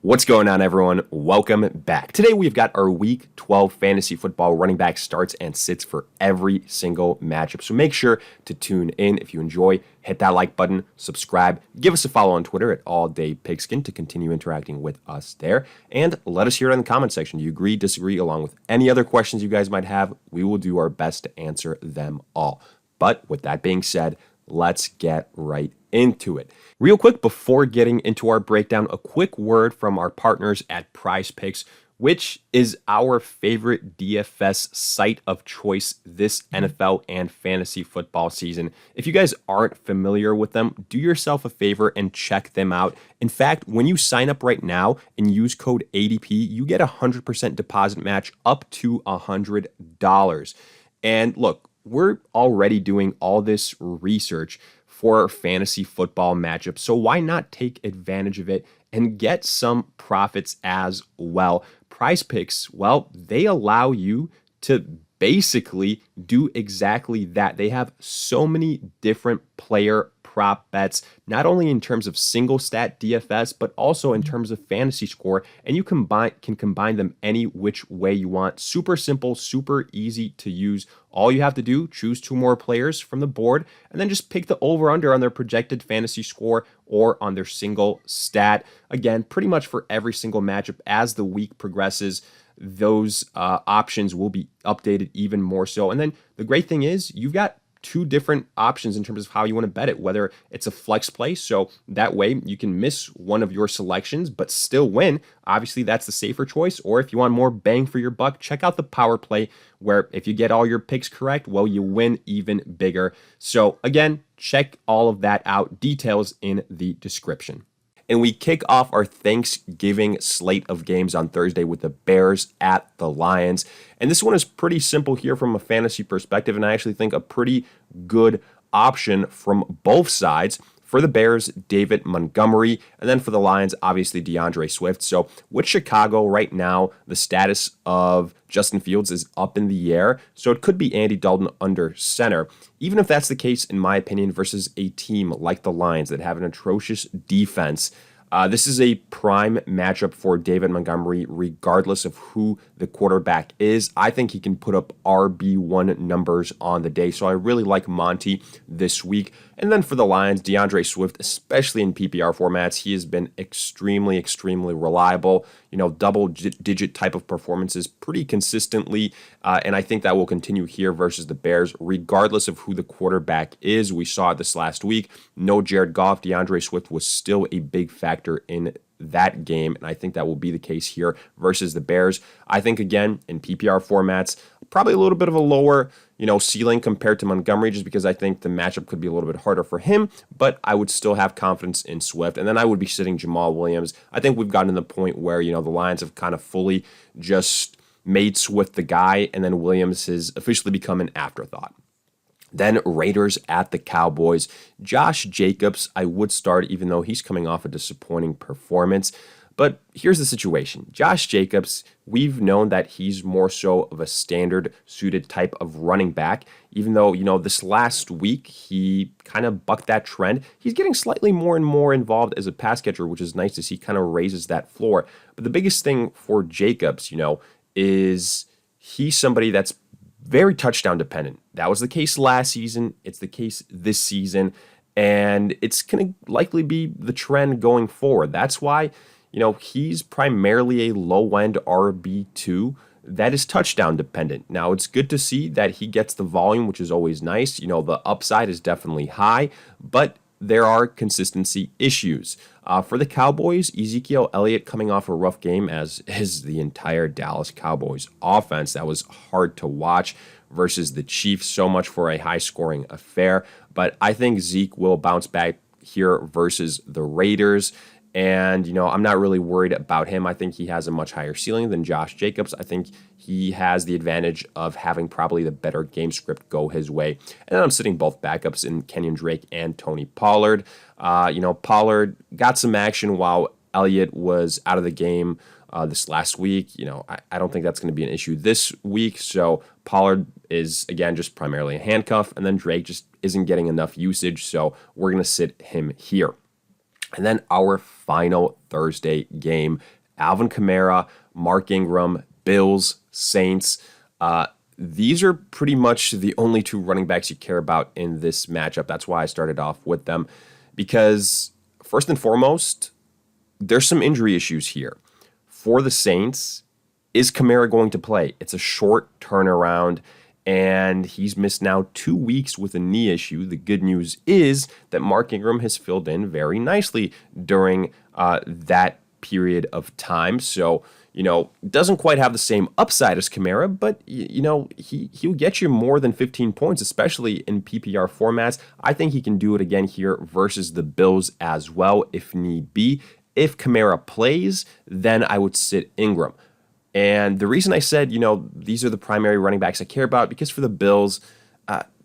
What's going on, everyone? Welcome back. Today, we've got our Week 12 fantasy football running back starts and sits for every single matchup. So make sure to tune in. If you enjoy, hit that like button, subscribe, give us a follow on Twitter at AllDayPigskin to continue interacting with us there. And let us hear it in the comment section. Do you agree, disagree, along with any other questions you guys might have? We will do our best to answer them all. But with that being said, let's get right into it. Real quick, before getting into our breakdown, a quick word from our partners at PrizePicks, which is our favorite DFS site of choice this NFL and fantasy football season. If you guys aren't familiar with them, do yourself a favor and check them out. In fact, when you sign up right now and use code ADP, you get a 100% deposit match up to $100. And look, we're already doing all this research for fantasy football matchups, so why not take advantage of it and get some profits as well? PrizePicks, well, they allow you to basically do exactly that. They have so many different player prop bets, not only in terms of single stat DFS, but also in terms of fantasy score, and you can combine them any which way you want. Super simple, super easy to use. All you have to do, choose two more players from the board, and then just pick the over-under on their projected fantasy score or on their single stat. Again, pretty much for every single matchup as the week progresses, those options will be updated even more so. And then the great thing is you've got two different options in terms of how you want to bet it, whether it's a flex play, so that way you can miss one of your selections but still win. Obviously, that's the safer choice. Or if you want more bang for your buck, check out the power play, where if you get all your picks correct, well, you win even bigger. So again, check all of that out. Details in the description. And we kick off our Thanksgiving slate of games on Thursday with the Bears at the Lions. And this one is pretty simple here from a fantasy perspective, and I actually think a pretty good option from both sides. For the Bears, David Montgomery, and then for the Lions, obviously DeAndre Swift. So with Chicago right now, the status of Justin Fields is up in the air, so it could be Andy Dalton under center. Even if that's the case, in my opinion, versus a team like the Lions that have an atrocious defense, this is a prime matchup for David Montgomery, regardless of who the quarterback is. I think he can put up RB1 numbers on the day, so I really like Monty this week. And then for the Lions, DeAndre Swift, especially in PPR formats, he has been extremely, extremely reliable. Double-digit type of performances pretty consistently, and I think that will continue here versus the Bears, regardless of who the quarterback is. We saw it this last week. No Jared Goff. DeAndre Swift was still a big factor in that game, and I think that will be the case here versus the Bears. I think, again, in PPR formats, probably a little bit of a lower ceiling compared to Montgomery, just because I think the matchup could be a little bit harder for him, but I would still have confidence in Swift. And then I would be sitting Jamal Williams. I think we've gotten to the point where, the Lions have kind of fully just made Swift the guy, and then Williams has officially become an afterthought. Then Raiders at the Cowboys. Josh Jacobs, I would start, even though he's coming off a disappointing performance. But here's the situation. Josh Jacobs, we've known that he's more so of a standard suited type of running back, even though, this last week he kind of bucked that trend. He's getting slightly more and more involved as a pass catcher, which is nice to see, kind of raises that floor. But the biggest thing for Jacobs, is he's somebody that's very touchdown dependent. That was the case last season. It's the case this season. And it's going to likely be the trend going forward. That's why, he's primarily a low-end RB2 that is touchdown dependent. Now, it's good to see that he gets the volume, which is always nice. The upside is definitely high, but there are consistency issues. For the Cowboys, Ezekiel Elliott coming off a rough game, as is the entire Dallas Cowboys offense. That was hard to watch versus the Chiefs. So much for a high-scoring affair. But I think Zeke will bounce back here versus the Raiders. And, I'm not really worried about him. I think he has a much higher ceiling than Josh Jacobs. I think he has the advantage of having probably the better game script go his way. And then I'm sitting both backups in Kenyon Drake and Tony Pollard. Pollard got some action while Elliott was out of the game this last week. I don't think that's going to be an issue this week. So Pollard is, again, just primarily a handcuff. And then Drake just isn't getting enough usage. So we're going to sit him here. And then our final Thursday game, Alvin Kamara, Mark Ingram, Bills, Saints. These are pretty much the only two running backs you care about in this matchup. That's why I started off with them, because first and foremost, there's some injury issues here. For the Saints, is Kamara going to play? It's a short turnaround, and he's missed now 2 weeks with a knee issue. The good news is that Mark Ingram has filled in very nicely during that period of time. So, doesn't quite have the same upside as Kamara, but, he'll get you more than 15 points, especially in PPR formats. I think he can do it again here versus the Bills as well, if need be. If Kamara plays, then I would sit Ingram. And the reason I said, these are the primary running backs I care about, because for the Bills,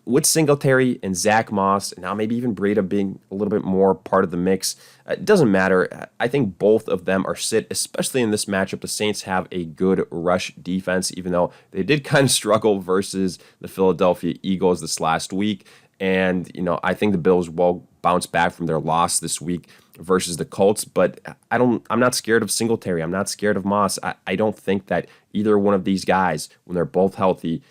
with Singletary and Zach Moss, and now maybe even Breida being a little bit more part of the mix, it doesn't matter. I think both of them are sit, especially in this matchup. The Saints have a good rush defense, even though they did kind of struggle versus the Philadelphia Eagles this last week. And, I think the Bills will bounce back from their loss this week versus the Colts, but I'm not scared of Singletary. I'm not scared of Moss. I don't think that either one of these guys, when they're both healthy,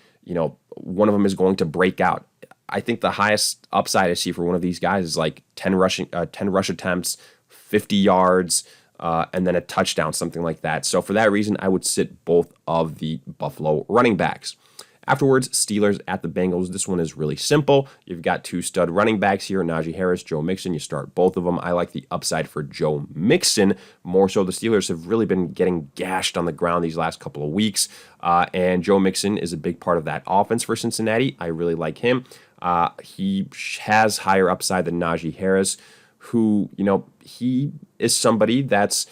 one of them is going to break out. I think the highest upside I see for one of these guys is like 10 rush attempts, 50 yards, and then a touchdown, something like that. So for that reason, I would sit both of the Buffalo running backs. Afterwards, Steelers at the Bengals. This one is really simple. You've got two stud running backs here, Najee Harris, Joe Mixon. You start both of them. I like the upside for Joe Mixon. More so, the Steelers have really been getting gashed on the ground these last couple of weeks, and Joe Mixon is a big part of that offense for Cincinnati. I really like him. He has higher upside than Najee Harris, who, he is somebody that's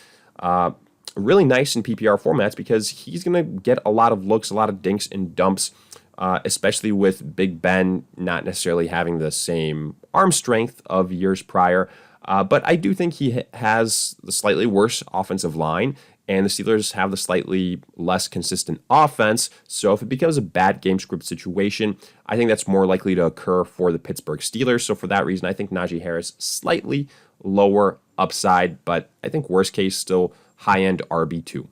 really nice in PPR formats because he's going to get a lot of looks, a lot of dinks and dumps, especially with Big Ben not necessarily having the same arm strength of years prior. But I do think he has the slightly worse offensive line, and the Steelers have the slightly less consistent offense. So if it becomes a bad game script situation, I think that's more likely to occur for the Pittsburgh Steelers. So for that reason, I think Najee Harris slightly lower upside, but I think worst case still high-end RB2.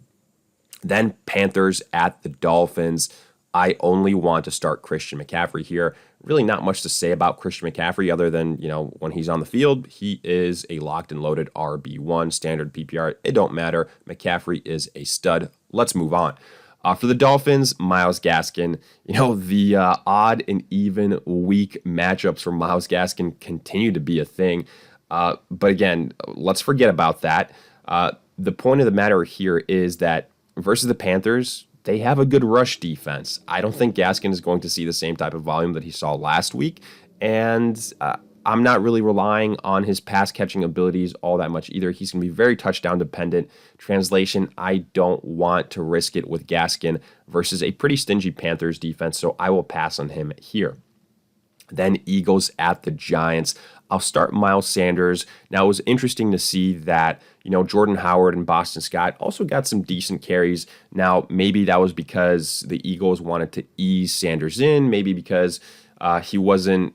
Then Panthers at the Dolphins. I only want to start Christian McCaffrey here. Really not much to say about Christian McCaffrey other than, when he's on the field, he is a locked and loaded RB1, standard PPR. It don't matter. McCaffrey is a stud. Let's move on. For the Dolphins, Myles Gaskin. The odd and even weak matchups for Myles Gaskin continue to be a thing. But again, let's forget about that. The point of the matter here is that versus the Panthers, they have a good rush defense. I don't think Gaskin is going to see the same type of volume that he saw last week, and I'm not really relying on his pass-catching abilities all that much either. He's going to be very touchdown-dependent. Translation, I don't want to risk it with Gaskin versus a pretty stingy Panthers defense, so I will pass on him here. Then Eagles at the Giants. I'll start Miles Sanders. Now, it was interesting to see that, Jordan Howard and Boston Scott also got some decent carries. Now, maybe that was because the Eagles wanted to ease Sanders in, maybe because he wasn't,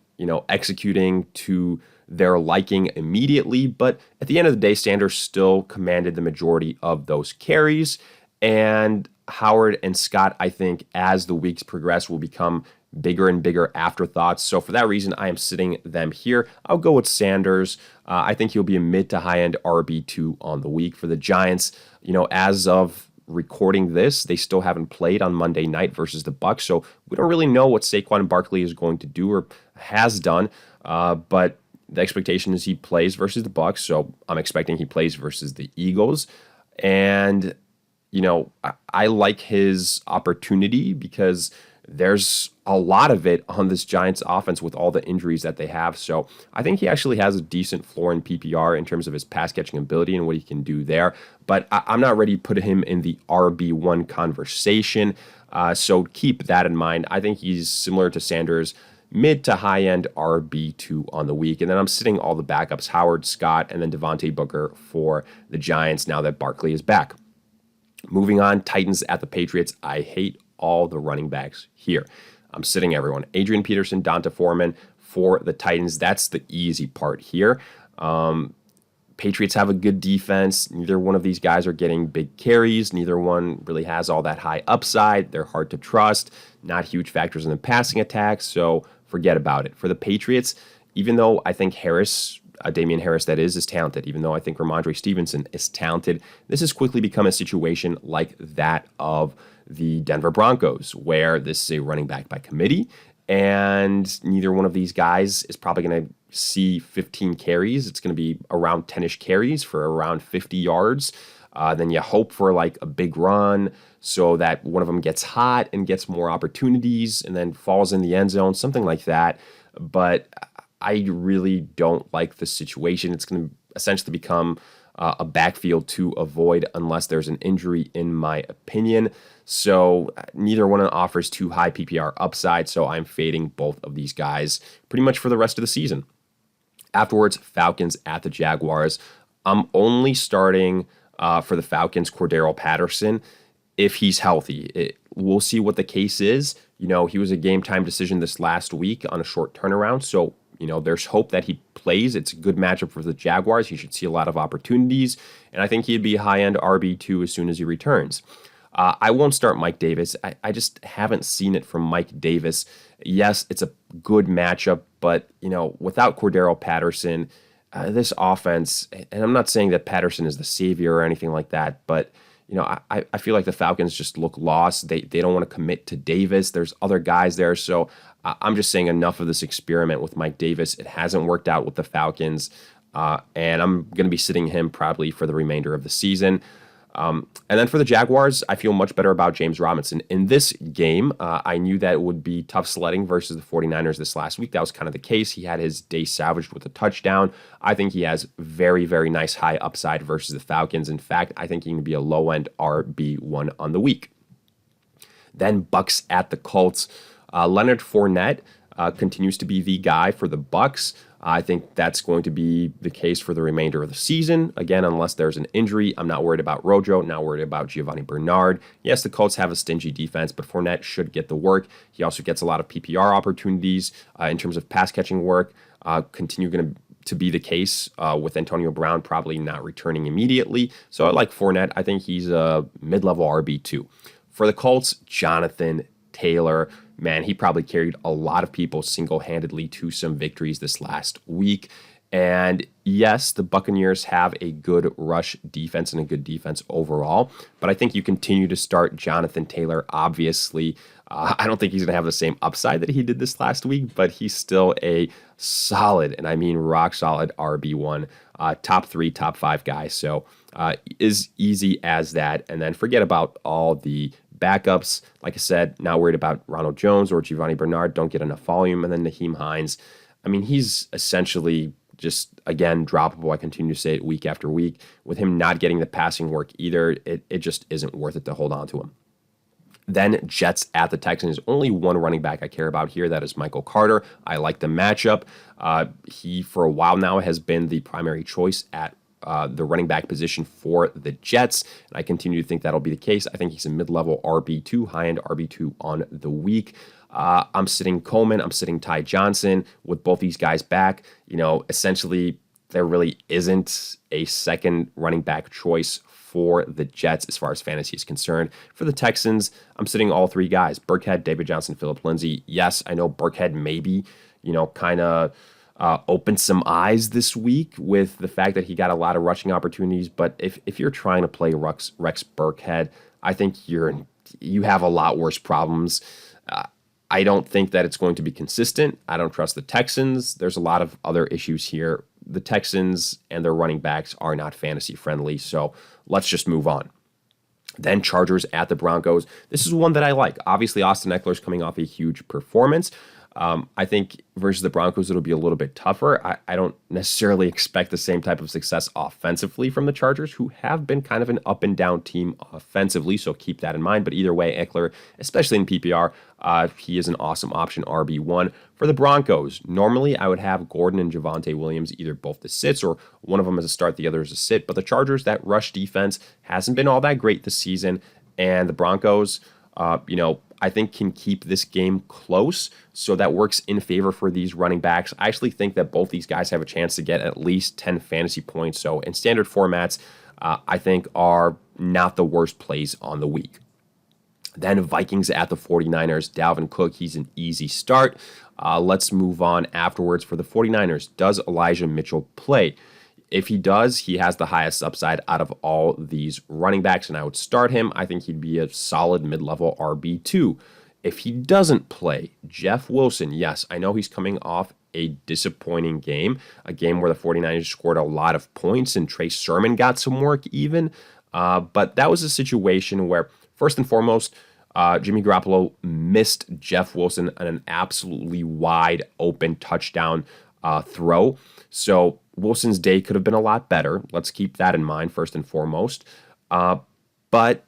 executing to their liking immediately. But at the end of the day, Sanders still commanded the majority of those carries. And Howard and Scott, I think, as the weeks progress, will become bigger and bigger afterthoughts. So for that reason, I am sitting them here. I'll go with Sanders. I think he'll be a mid to high end RB2 on the week. For the Giants, as of recording this, they still haven't played on Monday night versus the Bucs. So we don't really know what Saquon Barkley is going to do or has done. But the expectation is he plays versus the Bucs. So I'm expecting he plays versus the Eagles. And, I like his opportunity because there's a lot of it on this Giants offense with all the injuries that they have. So I think he actually has a decent floor in PPR in terms of his pass catching ability and what he can do there. But I'm not ready to put him in the RB1 conversation. So keep that in mind. I think he's similar to Sanders, mid to high end RB2 on the week. And then I'm sitting all the backups, Howard, Scott, and then Devontae Booker for the Giants now that Barkley is back. Moving on, Titans at the Patriots. I hate all the running backs here. I'm sitting everyone. Adrian Peterson, Donta Foreman for the Titans. That's the easy part here. Patriots have a good defense. Neither one of these guys are getting big carries. Neither one really has all that high upside. They're hard to trust. Not huge factors in the passing attack, so forget about it. For the Patriots, even though I think Damian Harris, that is talented, even though I think Ramondre Stevenson is talented, this has quickly become a situation like that of the Denver Broncos, where this is a running back by committee, and neither one of these guys is probably going to see 15 carries. It's going to be around 10-ish carries for around 50 yards. Then you hope for like a big run so that one of them gets hot and gets more opportunities and then falls in the end zone, something like that. But I really don't like the situation. It's going to essentially become a backfield to avoid unless there's an injury, in my opinion. So neither one offers too high PPR upside, so I'm fading both of these guys pretty much for the rest of the season. Afterwards, Falcons at the Jaguars. I'm only starting for the Falcons Cordero Patterson if he's healthy. We'll see what the case is. He was a game-time decision this last week on a short turnaround, so there's hope that he plays. It's a good matchup for the Jaguars. He should see a lot of opportunities, and I think he'd be high-end RB2 as soon as he returns. I won't start Mike Davis. I just haven't seen it from Mike Davis. Yes, it's a good matchup, but, without Cordero Patterson, this offense, and I'm not saying that Patterson is the savior or anything like that, but, I feel like the Falcons just look lost. They don't want to commit to Davis. There's other guys there, so I'm just saying enough of this experiment with Mike Davis. It hasn't worked out with the Falcons, and I'm going to be sitting him probably for the remainder of the season. And then for the Jaguars, I feel much better about James Robinson. In this game, I knew that it would be tough sledding versus the 49ers this last week. That was kind of the case. He had his day salvaged with a touchdown. I think he has very, very nice high upside versus the Falcons. In fact, I think he can be a low-end RB1 on the week. Then Bucs at the Colts. Leonard Fournette continues to be the guy for the Bucs. I think that's going to be the case for the remainder of the season. Again, unless there's an injury, I'm not worried about Rojo, not worried about Giovanni Bernard. Yes, the Colts have a stingy defense, but Fournette should get the work. He also gets a lot of PPR opportunities in terms of pass-catching work. Continue to be the case with Antonio Brown probably not returning immediately. So I like Fournette. I think he's a mid-level RB2. For the Colts, Jonathan Taylor. Man, he probably carried a lot of people single-handedly to some victories this last week. And yes, the Buccaneers have a good rush defense and a good defense overall, but I think you continue to start Jonathan Taylor, obviously. I don't think he's going to have the same upside that he did this last week, but he's still a solid, and I mean rock solid RB1, top 3, top 5 guy. So is easy as that. And then forget about all the backups. Like I said, not worried about Ronald Jones or Giovanni Bernard. Don't get enough volume. And then Naheem Hines. I mean, he's essentially just, again, droppable. I continue to say it week after week. With him not getting the passing work either, it just isn't worth it to hold on to him. Then Jets at the Texans. Only one running back I care about here. That is Michael Carter. I like the matchup. He, for a while now, has been the primary choice at the running back position for the Jets, and I continue to think that'll be the case. I think he's a mid-level RB2, high-end RB2 on the week. I'm sitting Coleman. I'm sitting Ty Johnson. With both these guys back, essentially there really isn't a second running back choice for the Jets as far as fantasy is concerned. For the Texans, I'm sitting all 3 guys: Burkhead, David Johnson, Phillip Lindsay. Yes, I know Burkhead maybe, kind of opened some eyes this week with the fact that he got a lot of rushing opportunities. But if you're trying to play Rex Burkhead, I think you have a lot worse problems. I don't think that it's going to be consistent. I don't trust the Texans. There's a lot of other issues here. The Texans and their running backs are not fantasy friendly, so let's just move on. Then Chargers at the Broncos. This is one that I like. Obviously, Austin Eckler's coming off a huge performance. I think versus the Broncos, it'll be a little bit tougher. I don't necessarily expect the same type of success offensively from the Chargers, who have been kind of an up and down team offensively, so keep that in mind. But either way, Eckler, especially in PPR, he is an awesome option, RB1. For the Broncos, normally I would have Gordon and Javonte Williams either both as sits or one of them as a start, the other as a sit. But the Chargers, that rush defense hasn't been all that great this season, and the Broncos I think can keep this game close. So that works in favor for these running backs. I actually think that both these guys have a chance to get at least 10 fantasy points. So in standard formats, I think are not the worst plays on the week. Then Vikings at the 49ers. Dalvin Cook, he's an easy start. Let's move on afterwards for the 49ers. Does Elijah Mitchell play? If he does, he has the highest upside out of all these running backs, and I would start him. I think he'd be a solid mid-level RB2. If he doesn't play, Jeff Wilson, yes, I know he's coming off a disappointing game, a game where the 49ers scored a lot of points and Trey Sermon got some work even, but that was a situation where, first and foremost, Jimmy Garoppolo missed Jeff Wilson on an absolutely wide open touchdown throw. So Wilson's day could have been a lot better. Let's keep that in mind first and foremost. But,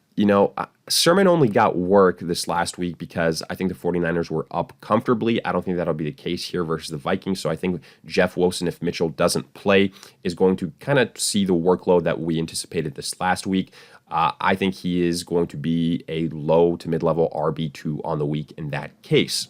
Sermon only got work this last week because I think the 49ers were up comfortably. I don't think that'll be the case here versus the Vikings. So I think Jeff Wilson, if Mitchell doesn't play, is going to kind of see the workload that we anticipated this last week. I think he is going to be a low to mid-level RB2 on the week in that case.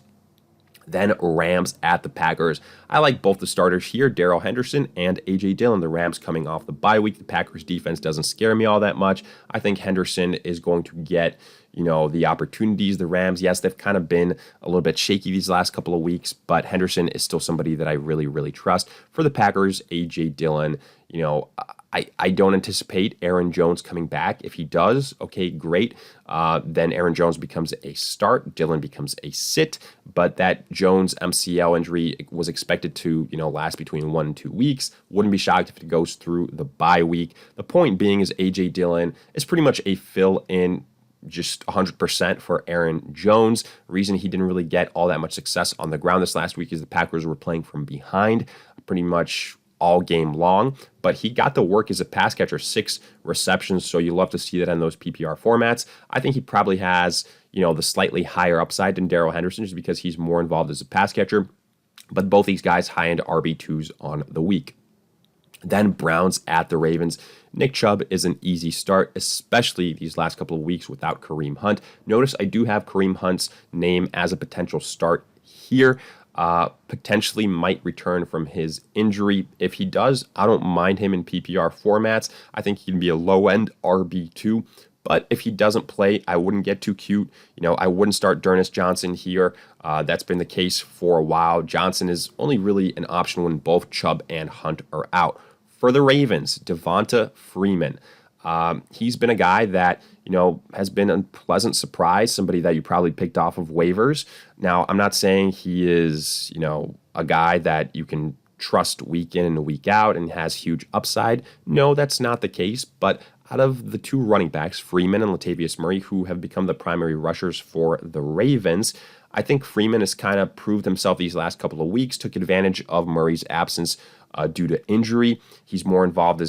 Then Rams at the Packers. I like both the starters here, Darrell Henderson and A.J. Dillon. The Rams coming off the bye week. The Packers defense doesn't scare me all that much. I think Henderson is going to get, the opportunities. The Rams, yes, they've kind of been a little bit shaky these last couple of weeks, but Henderson is still somebody that I really, really trust. For the Packers, A.J. Dillon, I don't anticipate Aaron Jones coming back. If he does, okay, great. Then Aaron Jones becomes a start. Dillon becomes a sit. But that Jones MCL injury was expected to, last between 1 and 2 weeks. Wouldn't be shocked if it goes through the bye week. The point being is A.J. Dillon is pretty much a fill-in, just 100% for Aaron Jones. The reason he didn't really get all that much success on the ground this last week is the Packers were playing from behind pretty much all game long, but he got the work as a pass catcher, 6 receptions, so you love to see that in those PPR formats. I think he probably has, the slightly higher upside than Darrell Henderson just because he's more involved as a pass catcher, but both these guys high-end RB2s on the week. Then Browns at the Ravens. Nick Chubb is an easy start, especially these last couple of weeks without Kareem Hunt. Notice I do have Kareem Hunt's name as a potential start here. Potentially might return from his injury. If he does, I don't mind him in PPR formats. I think he can be a low-end RB2. But if he doesn't play, I wouldn't get too cute. I wouldn't start D'Ernest Johnson here. That's been the case for a while. Johnson is only really an option when both Chubb and Hunt are out. For the Ravens, Devonta Freeman. He's been a guy that, has been a pleasant surprise, somebody that you probably picked off of waivers. Now, I'm not saying he is, a guy that you can trust week in and week out and has huge upside. No, that's not the case. But out of the 2 running backs, Freeman and Latavius Murray, who have become the primary rushers for the Ravens, I think Freeman has kind of proved himself these last couple of weeks, took advantage of Murray's absence due to injury. He's more involved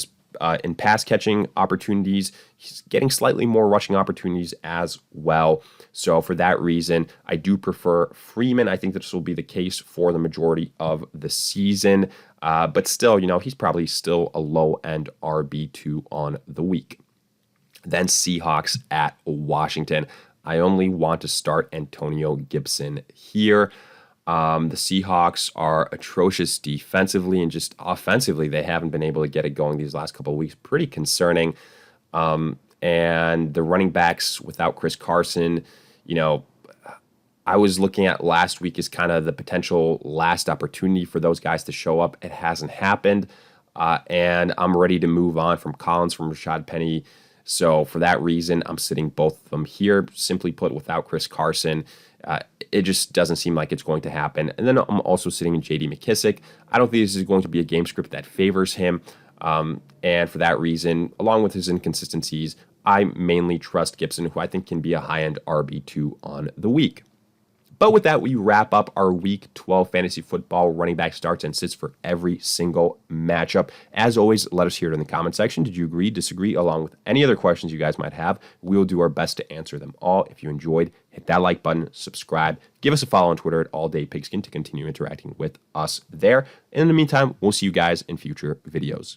in pass catching opportunities. He's getting slightly more rushing opportunities as well. So for that reason, I do prefer Freeman. I think this will be the case for the majority of the season. But still, he's probably still a low-end RB2 on the week. Then Seahawks at Washington. I only want to start Antonio Gibson here. The Seahawks are atrocious defensively, and just offensively, they haven't been able to get it going these last couple of weeks. Pretty concerning. And the running backs without Chris Carson, I was looking at last week as kind of the potential last opportunity for those guys to show up. It hasn't happened. And I'm ready to move on from Collins, from Rashad Penny. So for that reason, I'm sitting both of them here. Simply put, without Chris Carson, it just doesn't seem like it's going to happen. And then I'm also sitting in J.D. McKissic. I don't think this is going to be a game script that favors him. And for that reason, along with his inconsistencies, I mainly trust Gibson, who I think can be a high-end RB2 on the week. But with that, we wrap up our Week 12 fantasy football running back starts and sits for every single matchup. As always, let us hear it in the comment section. Did you agree, disagree, along with any other questions you guys might have? We will do our best to answer them all. If you enjoyed, hit that like button, subscribe, give us a follow on Twitter at AllDayPigskin to continue interacting with us there. In the meantime, we'll see you guys in future videos.